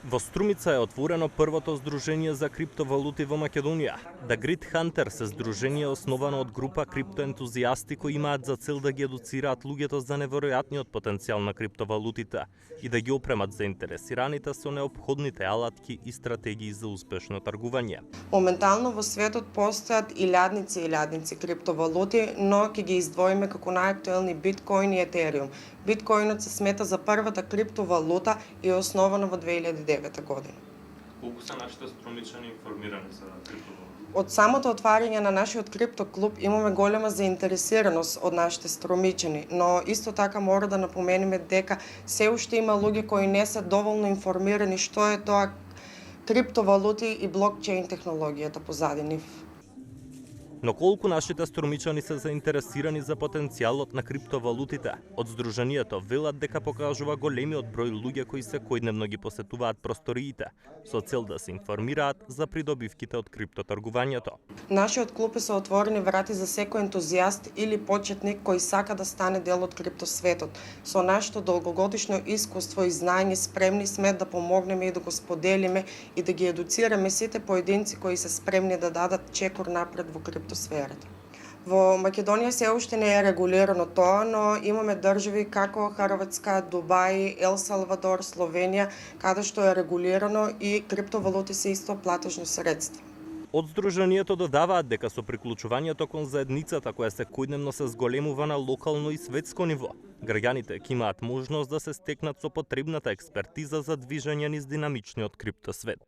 Во Струмица е отворено првото здружение за криптовалути во Македонија. The Grid Hunter се здружение основано од група криптоентузијасти кои имаат за цел да ги едуцираат луѓето за неверојатниот потенцијал на криптовалутите и да ги опремат заинтересираните со неопходните алатки и стратегии за успешно тргување. Моментално во светот постојат илјадници и илјадници криптовалути, но ќе ги издвоиме како најактуелни биткоин и етериум. Биткоинот се смета за првата криптовалута и е основана во 2009 година. Колку се нашите струмичани информирани за криптовалути? Од самото отварање на нашиот криптоклуб имаме голема заинтересираност од нашите струмичани, но исто така мора да напоменеме дека се уште има луѓе кои не се доволно информирани што е тоа криптовалути и блокчейн технологијата позади нив. Но колку нашите струмичани се заинтересирани за потенцијалот на криптовалутите? Од здруженијето велат дека покажува големиот број луѓе кои секојдневно ги посетуваат просториите, со цел да се информираат за придобивките од криптотргувањето. Нашиот клуб е со отворени врати за секој ентузијаст или почетник кој сака да стане дел од криптосветот. Со нашето долгогодишно искуство и знаење спремни сме да помогнеме и да го споделиме и да ги едуцираме сите поединци кои се спремни да дадат чекор напред во криптосферата. Во Македонија се уште не е регулирано тоа, но имаме држави како Хрватска, Дубај, Ел Салвадор, Словенија, каде што е регулирано и криптовалути се исто платежно средство. Од здруженијето додаваат дека со приклучувањето кон заедницата која секојдневно се зголемува на локално и светско ниво, граѓаните ќе имаат можност да се стекнат со потребната експертиза за движење низ динамичниот криптосвет.